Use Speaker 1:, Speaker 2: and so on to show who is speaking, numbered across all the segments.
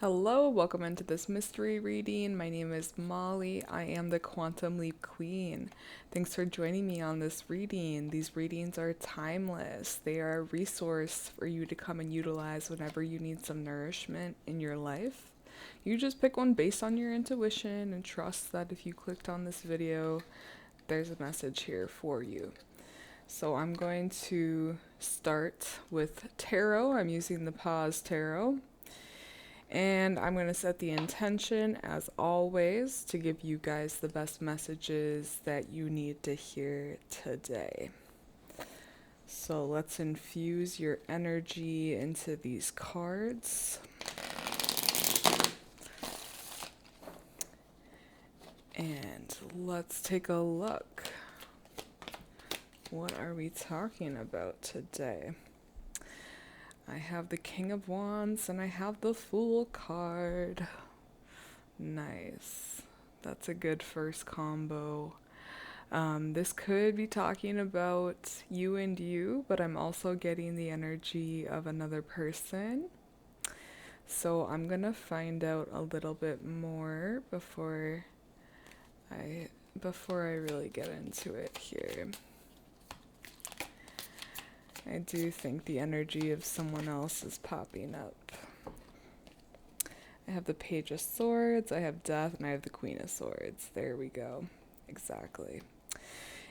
Speaker 1: Hello, welcome into this mystery reading. My name is Molly. I am the Quantum Leap Queen. Thanks for joining me on this reading. These readings are timeless. They are a resource for you to come and utilize whenever you need some nourishment in your life. You just pick one based on your intuition and trust that if you clicked on this video, there's a message here for you. So I'm going to start with tarot. I'm using the Pause Tarot. And I'm going to set the intention, as always, to give you guys the best messages that you need to hear today. So let's infuse your energy into these cards. And let's take a look. What are we talking about today? I have the King of Wands and I have the Fool card. Nice. That's a good first combo. This could be talking about you and you, but I'm also getting the energy of another person. So I'm gonna find out a little bit more before I really get into it here. I do think the energy of someone else is popping up. I have the Page of Swords, I have Death, and I have the Queen of Swords. There we go. Exactly.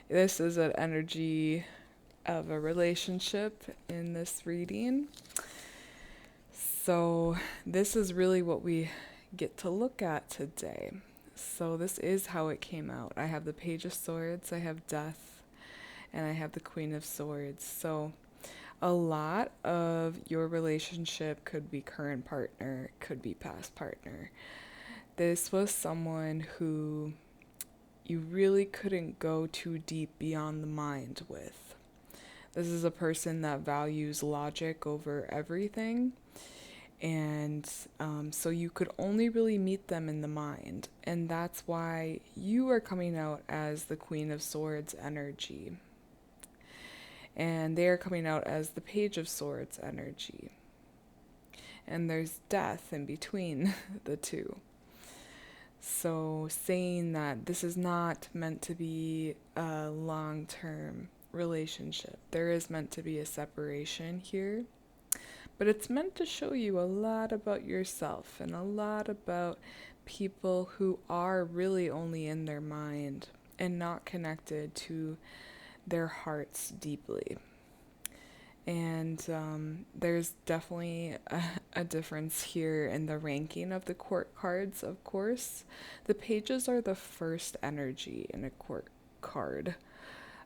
Speaker 1: This is an energy of a relationship in this reading. So this is really what we get to look at today. So this is how it came out. I have the Page of Swords, I have Death, and I have the Queen of Swords. So a lot of your relationship could be current partner, could be past partner. This was someone who you really couldn't go too deep beyond the mind with. This is a person that values logic over everything. And so you could only really meet them in the mind. And that's why you are coming out as the Queen of Swords energy. And they are coming out as the Page of Swords energy. And there's death in between the two. So saying that this is not meant to be a long-term relationship. There is meant to be a separation here. But it's meant to show you a lot about yourself and a lot about people who are really only in their mind and not connected to their hearts deeply. And there's definitely a difference here in the ranking of the court cards, of course. The pages are the first energy in a court card.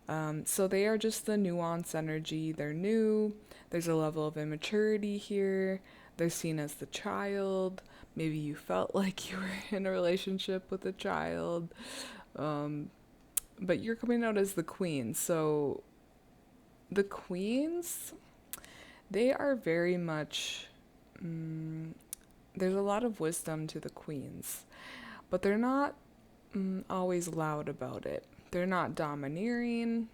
Speaker 1: So they are just the nuance energy. They're new. There's a level of immaturity here. They're seen as the child. Maybe you felt like you were in a relationship with a child. But you're coming out as the queen. So the queens, they are very much, there's a lot of wisdom to the queens, but they're not always loud about it. They're not domineering.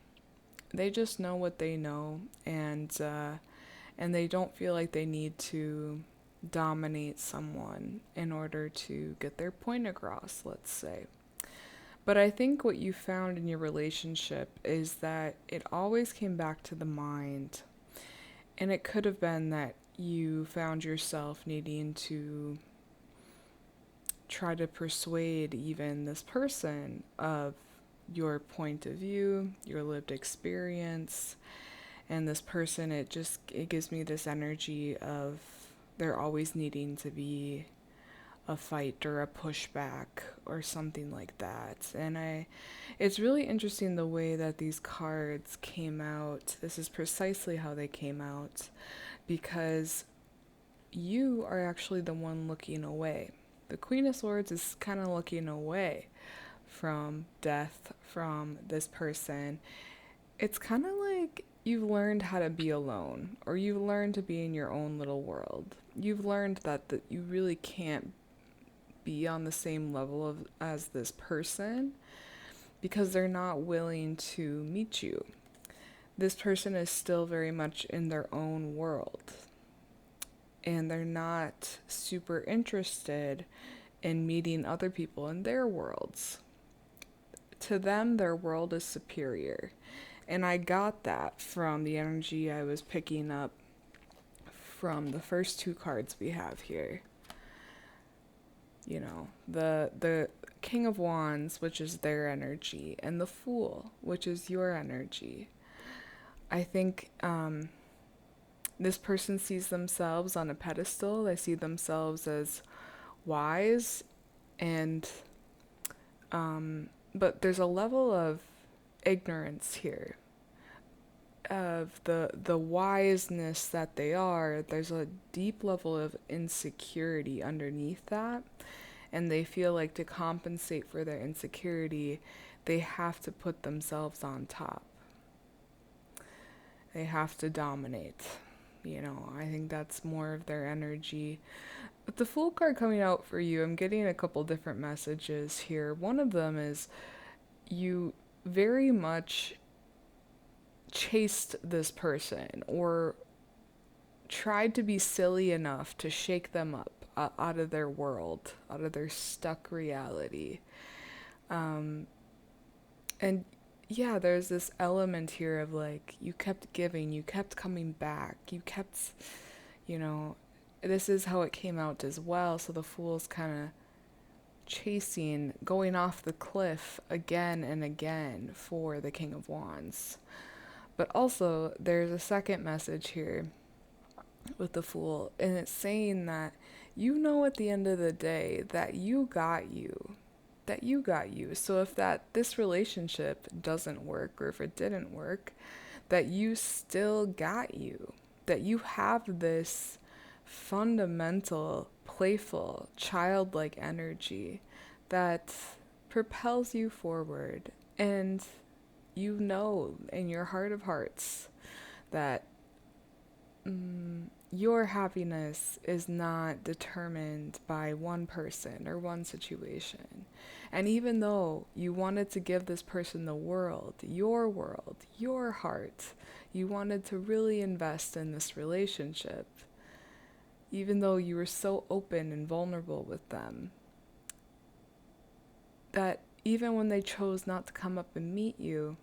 Speaker 1: They just know what they know, and they don't feel like they need to dominate someone in order to get their point across, let's say. But I think what you found in your relationship is that it always came back to the mind. And it could have been that you found yourself needing to try to persuade even this person of your point of view, your lived experience. And this person, it gives me this energy of there always needing to be a fight or a pushback or something like that. And it's really interesting the way that these cards came out. This is precisely how they came out, because you are actually the one looking away. The Queen of Swords is kind of looking away from death, from this person. It's kind of like you've learned how to be alone, or you've learned to be in your own little world. You've learned that you really can't be on the same level as this person because they're not willing to meet you. This person is still very much in their own world. and they're not super interested in meeting other people in their worlds. To them, their world is superior. And I got that from the energy I was picking up from the first two cards we have here. You know, the King of Wands, which is their energy, and the Fool, which is your energy. I think this person sees themselves on a pedestal. They see themselves as wise, and but there's a level of ignorance here of the wiseness that they are. There's a deep level of insecurity underneath that, and they feel like to compensate for their insecurity, they have to put themselves on top. They have to dominate. You know, I think that's more of their energy. With the Fool card coming out for you, I'm getting a couple different messages here. One of them is you very much chased this person or tried to be silly enough to shake them up out of their world, out of their stuck reality. And yeah, there's this element here of like, you kept giving, you kept coming back, you kept, you know, this is how it came out as well. So the Fool's kind of chasing, going off the cliff again and again for the King of Wands. But also, there's a second message here with the Fool, and it's saying that you know at the end of the day that you got you. That you got you. So if this relationship doesn't work, or if it didn't work, that you still got you. That you have this fundamental, playful, childlike energy that propels you forward. And you know in your heart of hearts that your happiness is not determined by one person or one situation. And even though you wanted to give this person the world, your heart, you wanted to really invest in this relationship, even though you were so open and vulnerable with them, that even when they chose not to come up and meet you,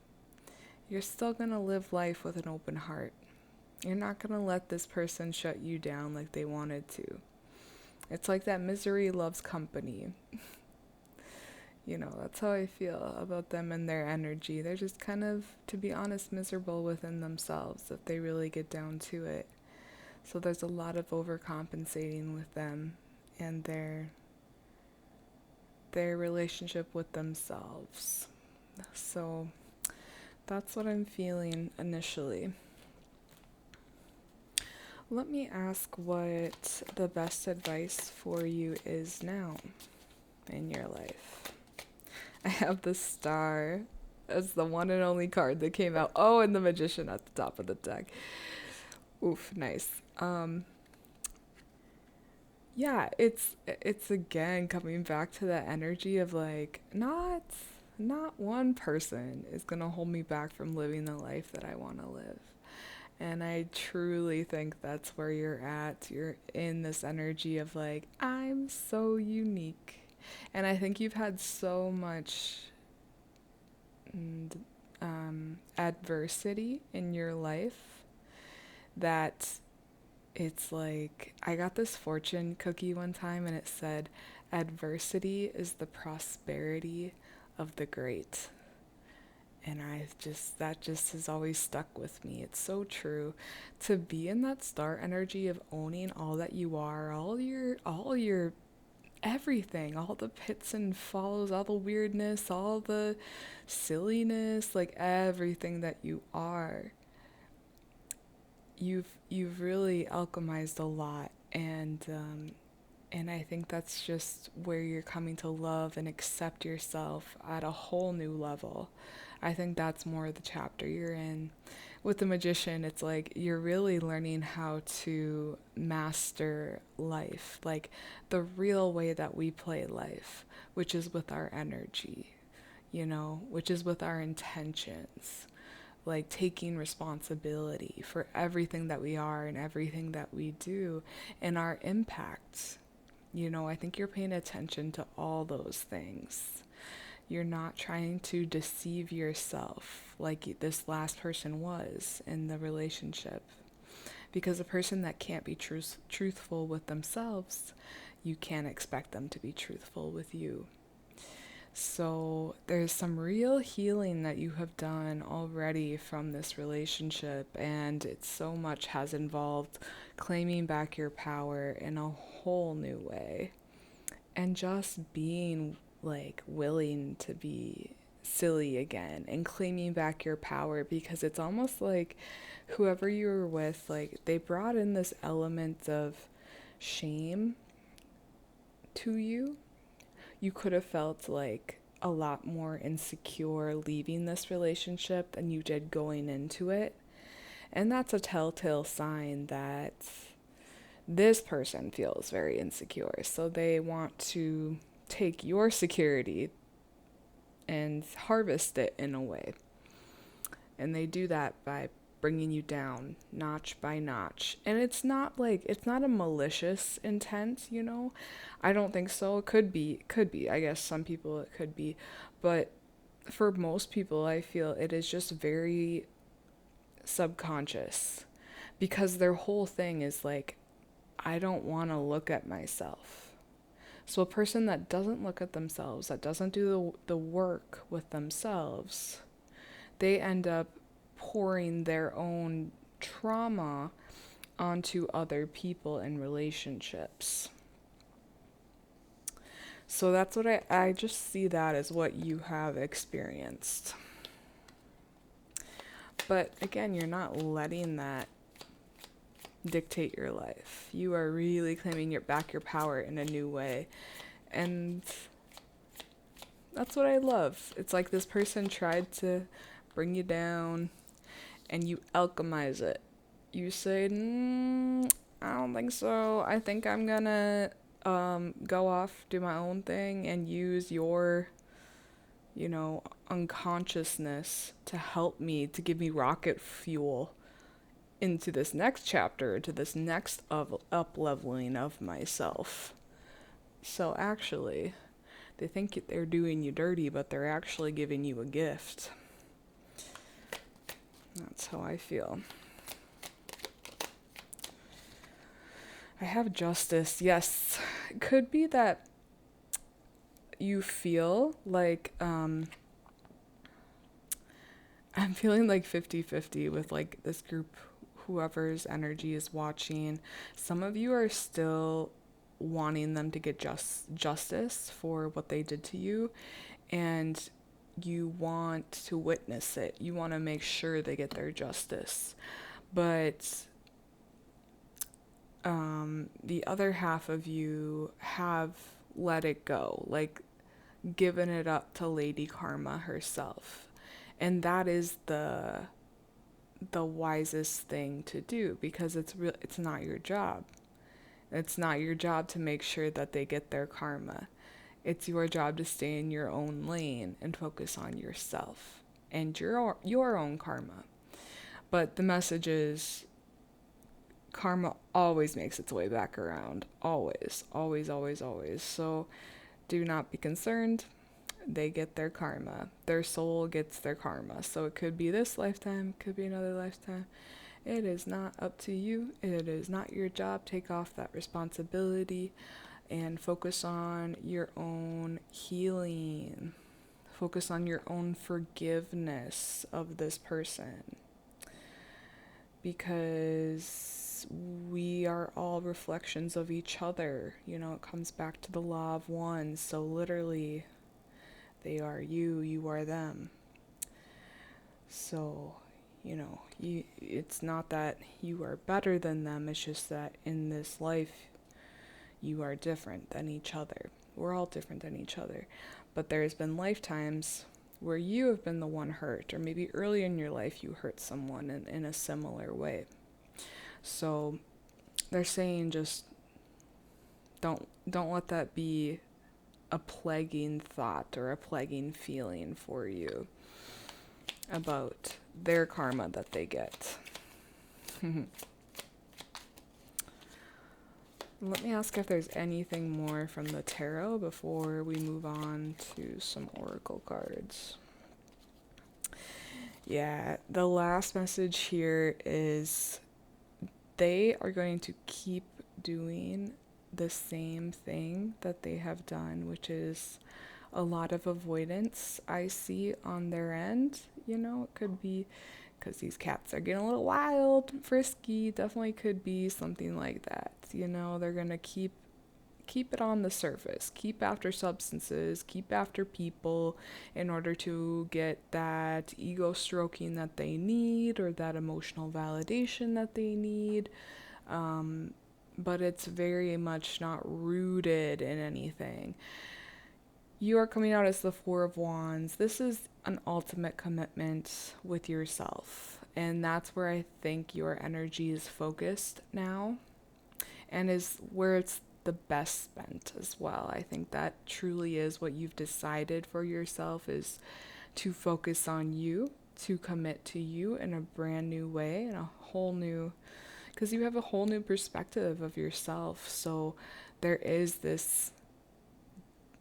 Speaker 1: you're still going to live life with an open heart. You're not going to let this person shut you down like they wanted to. It's like that misery loves company. You know, that's how I feel about them and their energy. They're just kind of, to be honest, miserable within themselves if they really get down to it. So there's a lot of overcompensating with them and their relationship with themselves. So that's what I'm feeling initially. Let me ask what the best advice for you is now in your life. I have the Star as the one and only card that came out. Oh, and the Magician at the top of the deck. Oof, nice. Yeah, it's again coming back to that energy of like, not one person is gonna hold me back from living the life that I want to live. And I truly think that's where you're at. You're in this energy of like, I'm so unique. And I think you've had so much adversity in your life that it's like, I got this fortune cookie one time and it said, adversity is the prosperity of the great. And that just has always stuck with me. It's so true. To be in that Star energy of owning all that you are, all your everything, all the pits and falls, all the weirdness, all the silliness, like everything that you are. You've really alchemized a lot, and I think that's just where you're coming to love and accept yourself at a whole new level. I think that's more the chapter you're in. With the Magician, it's like you're really learning how to master life, like the real way that we play life, which is with our energy, which is with our intentions. like taking responsibility for everything that we are and everything that we do and our impact. I think you're paying attention to all those things. You're not trying to deceive yourself like this last person was in the relationship. Because a person that can't be truthful with themselves, you can't expect them to be truthful with you. So there's some real healing that you have done already from this relationship, and it so much has involved claiming back your power in a whole new way and just being like willing to be silly again and claiming back your power, because it's almost like whoever you were with, like they brought in this element of shame to you. You could have felt like a lot more insecure leaving this relationship than you did going into it. And that's a telltale sign that this person feels very insecure. So they want to take your security and harvest it in a way. And they do that by bringing you down notch by notch. And it's not a malicious intent, I don't think so. It could be. I guess some people it could be. But for most people, I feel it is just very subconscious, because their whole thing is like, I don't want to look at myself. So a person that doesn't look at themselves, that doesn't do the work with themselves, they end up pouring their own trauma onto other people in relationships. So that's what I just see that as what you have experienced. But again, you're not letting that dictate your life. You are really claiming back your power in a new way. And that's what I love. It's like this person tried to bring you down and you alchemize it. You say, I don't think so. I think I'm gonna go off, do my own thing, and use your, unconsciousness to help me, to give me rocket fuel into this next chapter, to this next up-leveling of myself. So actually, they think they're doing you dirty, but they're actually giving you a gift. That's how I feel. I have justice. Yes. It could be that you feel like, I'm feeling like 50-50 with like this group, whoever's energy is watching. Some of you are still wanting them to get justice for what they did to you, and you want to witness it. You want to make sure they get their justice. But the other half of you have let it go, like given it up to Lady Karma herself. And that is the wisest thing to do, because it's not your job. It's not your job to make sure that they get their karma. It's your job to stay in your own lane and focus on yourself and your own karma. But the message is, karma always makes its way back around. Always, always, always, always. So do not be concerned. They get their karma. Their soul gets their karma. So it could be this lifetime, could be another lifetime. It is not up to you. It is not your job. Take off that responsibility and focus on your own healing. Focus on your own forgiveness of this person. Because we are all reflections of each other. It comes back to the law of one. So literally, they are you, you are them. So, it's not that you are better than them. It's just that in this life, you are different than each other. We're all different than each other. But there's been lifetimes where you have been the one hurt, or maybe early in your life you hurt someone in a similar way. So they're saying just don't let that be a plaguing thought or a plaguing feeling for you. about their karma that they get. Let me ask if there's anything more from the tarot before we move on to some oracle cards. Yeah, the last message here is they are going to keep doing the same thing that they have done, which is a lot of avoidance I see on their end. It could be because these cats are getting a little wild, frisky. Definitely could be something like that. They're going to keep it on the surface, keep after substances, keep after people in order to get that ego stroking that they need or that emotional validation that they need. But it's very much not rooted in anything. You are coming out as the Four of Wands. This is an ultimate commitment with yourself. And that's where I think your energy is focused now and is where it's the best spent as well. I think that truly is what you've decided for yourself, is to focus on you, to commit to you in a brand new way, in a whole new, because you have a whole new perspective of yourself. So there is this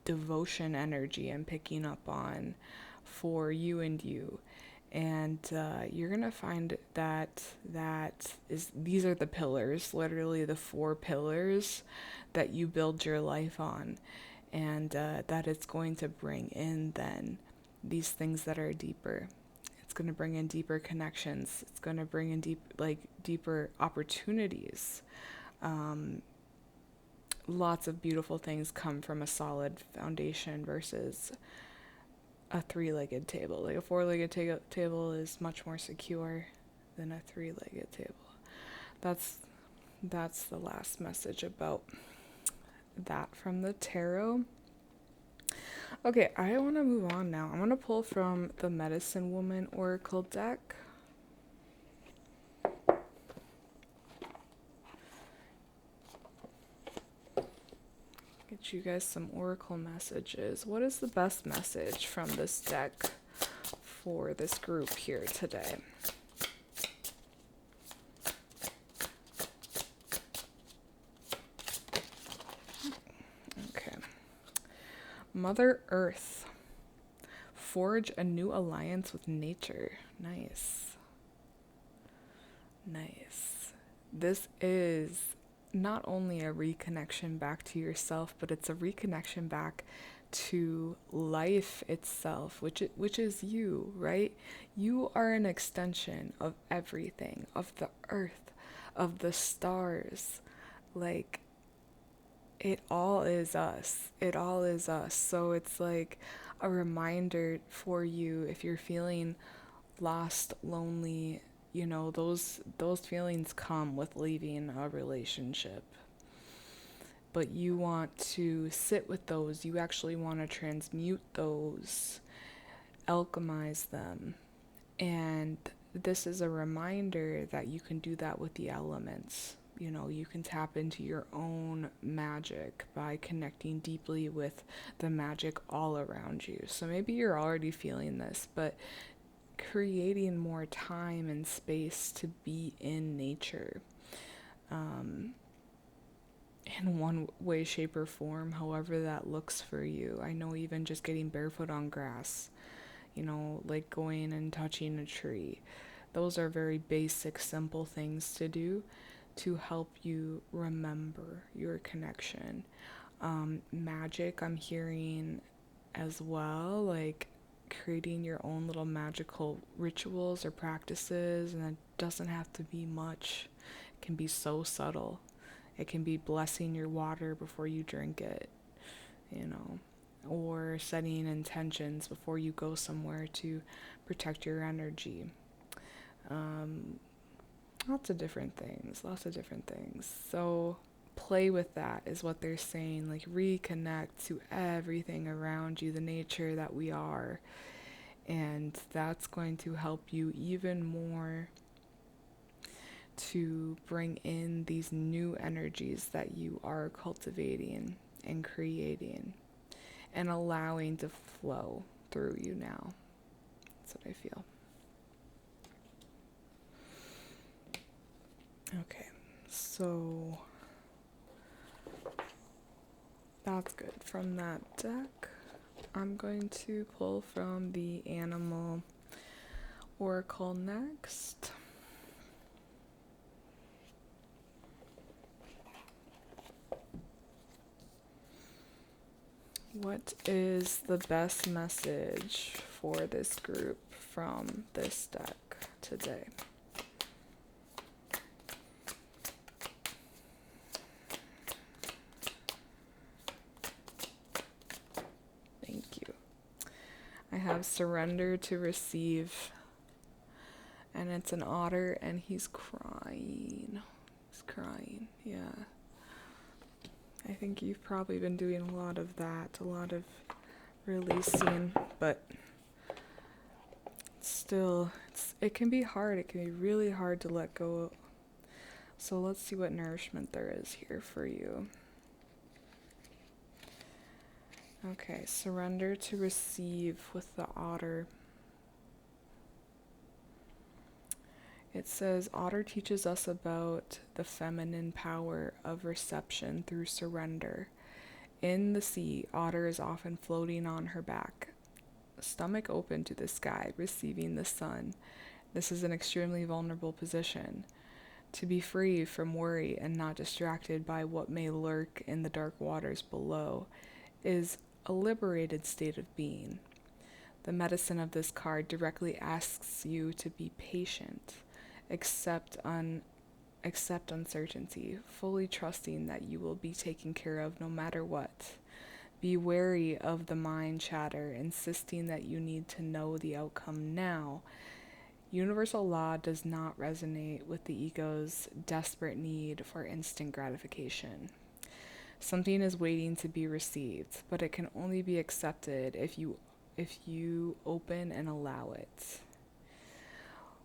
Speaker 1: devotion energy I'm picking up on for you and you. And you're going to find that these are the pillars, literally the 4 pillars that you build your life on. And that it's going to bring in then these things that are deeper. It's going to bring in deeper connections. It's going to bring in deeper opportunities. Lots of beautiful things come from a solid foundation versus a 3-legged table. Like a 4-legged table is much more secure than a 3-legged table. That's the last message about that from the tarot. Okay, I want to move on now. I'm going to pull from the Medicine Woman Oracle deck. Get you guys some oracle messages. What is the best message from this deck for this group here today? Okay. Mother Earth. Forge a new alliance with nature. Nice. Nice. This is not only a reconnection back to yourself, but it's a reconnection back to life itself, which is you, right? You are an extension of everything, of the earth, of the stars. Like, it all is us. It all is us. So it's like a reminder for you, if you're feeling lost, lonely, those feelings come with leaving a relationship. But you want to sit with those. You actually want to transmute those, alchemize them. And this is a reminder that you can do that with the elements. You can tap into your own magic by connecting deeply with the magic all around you. So maybe you're already feeling this, but creating more time and space to be in nature, in one way, shape, or form, however that looks for you. I know even just getting barefoot on grass, like going and touching a tree. Those are very basic, simple things to do to help you remember your connection. Magic, I'm hearing as well, like creating your own little magical rituals or practices, and it doesn't have to be much. It can be so subtle. It can be blessing your water before you drink it, or setting intentions before you go somewhere to protect your energy. Lots of different things. So play with that is what they're saying. Like, reconnect to everything around you, the nature that we are. And that's going to help you even more to bring in these new energies that you are cultivating and creating and allowing to flow through you now. That's what I feel. Okay, so that's good. From that deck, I'm going to pull from the Animal Oracle next. What is the best message for this group from this deck today? Thank you. I have surrender to receive, and it's an otter, and he's crying. He's crying, yeah. I think you've probably been doing a lot of that, a lot of releasing, but still, it can be hard. It can be really hard to let go. So let's see what nourishment there is here for you. Okay, surrender to receive with the otter. It says, Otter teaches us about the feminine power of reception through surrender. In the sea, Otter is often floating on her back, stomach open to the sky, receiving the sun. This is an extremely vulnerable position. To be free from worry and not distracted by what may lurk in the dark waters below is a liberated state of being. The medicine of this card directly asks you to be patient, accept uncertainty, fully trusting that you will be taken care of no matter what. Be wary of the mind chatter, insisting that you need to know the outcome now. Universal law does not resonate with the ego's desperate need for instant gratification. Something is waiting to be received, but it can only be accepted if you open and allow it.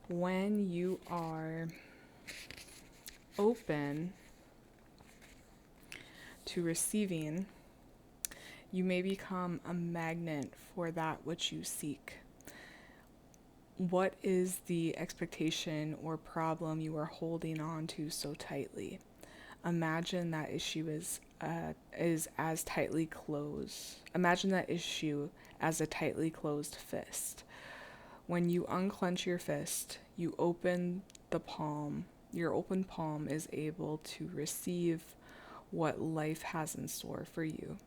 Speaker 1: When you are open to receiving, you may become a magnet for that which you seek. What is the expectation or problem you are holding on to so tightly? Imagine that issue is as tightly closed. Imagine that issue as a tightly closed fist. When you unclench your fist, you open the palm. Your open palm is able to receive what life has in store for you.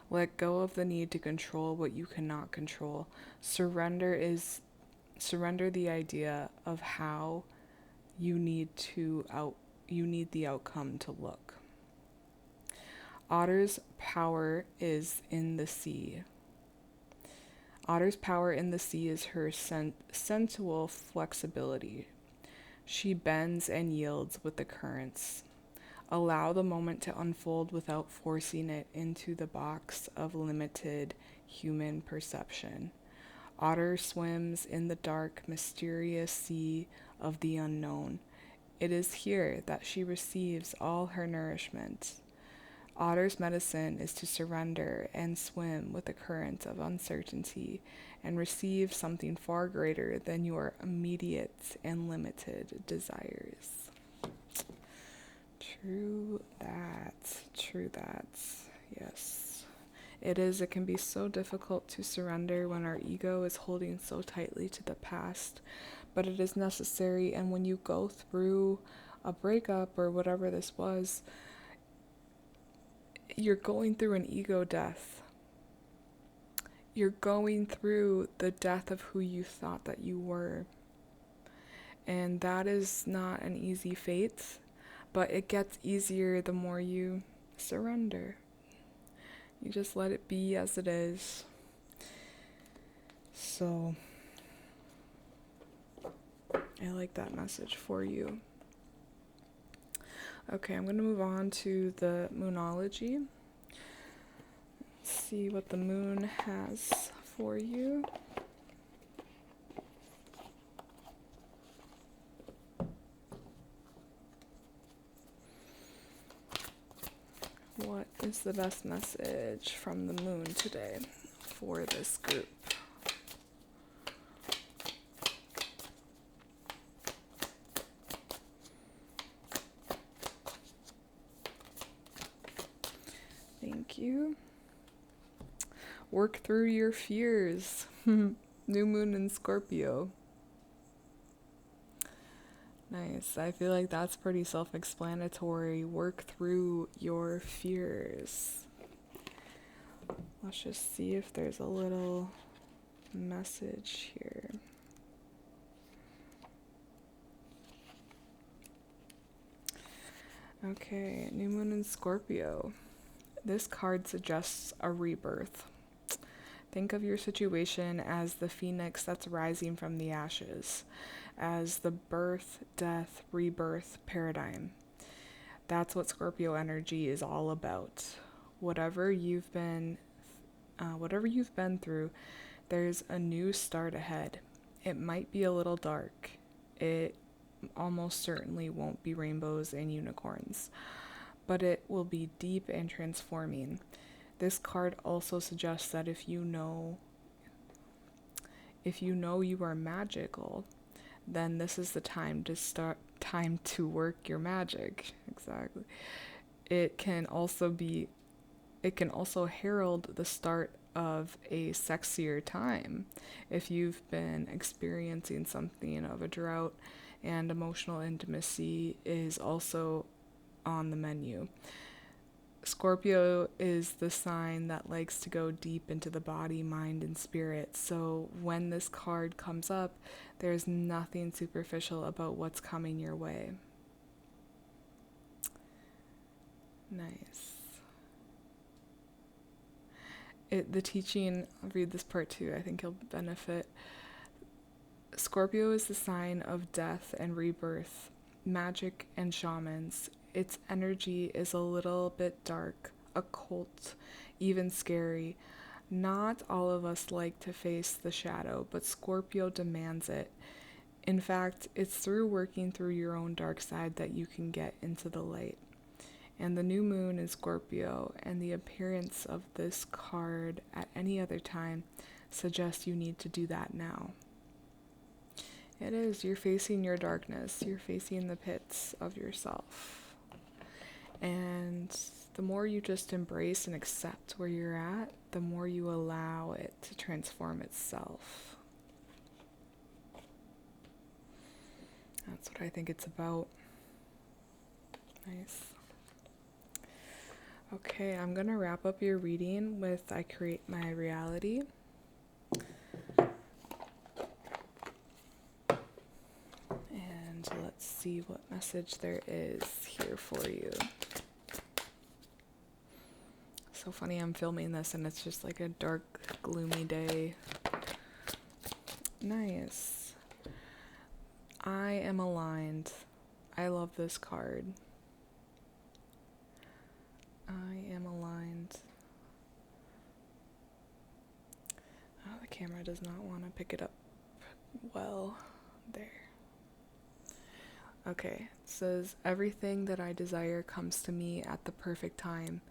Speaker 1: Let go of the need to control what you cannot control. Surrender the idea of how you need the outcome to look. Otter's power is in the sea. Otter's power in the sea is her sensual flexibility. She bends and yields with the currents. Allow the moment to unfold without forcing it into the box of limited human perception. Otter swims in the dark, mysterious sea of the unknown. It is here that she receives all her nourishment. Otter's medicine is to surrender and swim with the current of uncertainty and receive something far greater than your immediate and limited desires. True that. Yes. It can be so difficult to surrender when our ego is holding so tightly to the past, but it is necessary. And when you go through a breakup or whatever this was, you're going through an ego death. You're going through the death of who you thought that you were. And that is not an easy fate, but it gets easier the more you surrender. You just let it be as it is. So, I like that message for you. Okay, I'm going to move on to the Moonology. Let's see what the moon has for you. What is the best message from the moon today for this group? Work through your fears. New moon in Scorpio. Nice. I feel like that's pretty self-explanatory. Work through your fears. Let's just see if there's a little message here. Okay, new moon in Scorpio. This card suggests a rebirth. Think of your situation as the phoenix that's rising from the ashes, as the birth, death, rebirth paradigm. That's what Scorpio energy is all about. Whatever you've been through, there's a new start ahead. It might be a little dark. It almost certainly won't be rainbows and unicorns, but it will be deep and transforming. This card also suggests that if you know you are magical, then this is the time to work your magic. Exactly. It can also herald the start of a sexier time. If you've been experiencing something of a drought, and emotional intimacy is also on the menu. Scorpio is the sign that likes to go deep into the body, mind, and spirit. So when this card comes up, there's nothing superficial about what's coming your way. Nice. The teaching, I'll read this part too, I think you'll benefit. Scorpio is the sign of death and rebirth, magic and shamans. Its energy is a little bit dark, occult, even scary. Not all of us like to face the shadow, but Scorpio demands it. In fact, it's through working through your own dark side that you can get into the light. And the new moon is Scorpio, and the appearance of this card at any other time suggests you need to do that now. It is. You're facing your darkness. You're facing the pits of yourself. And the more you just embrace and accept where you're at, the more you allow it to transform itself. That's what I think it's about. Nice. Okay, I'm going to wrap up your reading with I create my reality. Let's see what message there is here for you. So funny, I'm filming this and it's just like a dark, gloomy day. Nice. I am aligned. I love this card. I am aligned. Oh, the camera does not want to pick it up well. There. Okay, it says, everything that I desire comes to me at the perfect time.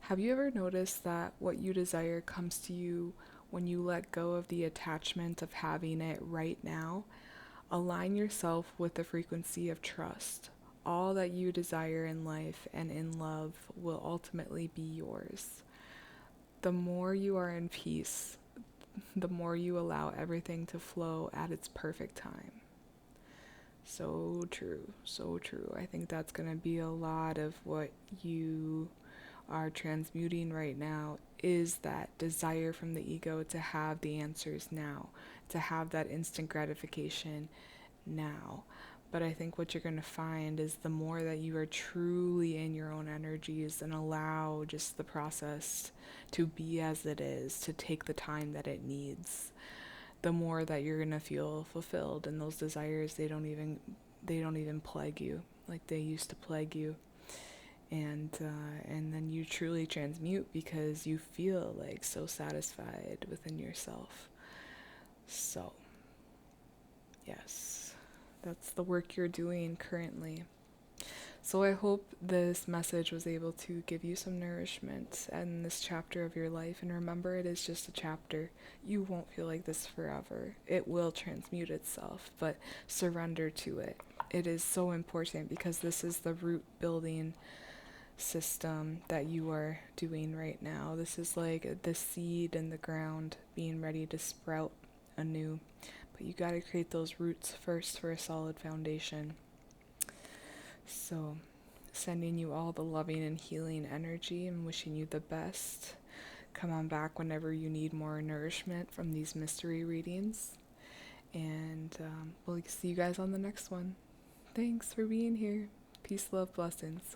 Speaker 1: Have you ever noticed that what you desire comes to you when you let go of the attachment of having it right now? Align yourself with the frequency of trust. All that you desire in life and in love will ultimately be yours. The more you are in peace, the more you allow everything to flow at its perfect time. So true, so true. I think that's going to be a lot of what you are transmuting right now, is that desire from the ego to have the answers now, to have that instant gratification now. But I think what you're going to find is the more that you are truly in your own energies and allow just the process to be as it is, to take the time that it needs, the more that you're gonna feel fulfilled, and those desires, they don't even plague you like they used to plague you, and then you truly transmute because you feel like so satisfied within yourself. So yes, that's the work you're doing currently. So I hope this message was able to give you some nourishment in this chapter of your life. And remember, it is just a chapter. You won't feel like this forever. It will transmute itself, but surrender to it. It is so important because this is the root building system that you are doing right now. This is like the seed in the ground being ready to sprout anew. But you got to create those roots first for a solid foundation. So, sending you all the loving and healing energy and wishing you the best. Come on back whenever you need more nourishment from these mystery readings. And we'll see you guys on the next one. Thanks for being here. Peace, love, blessings.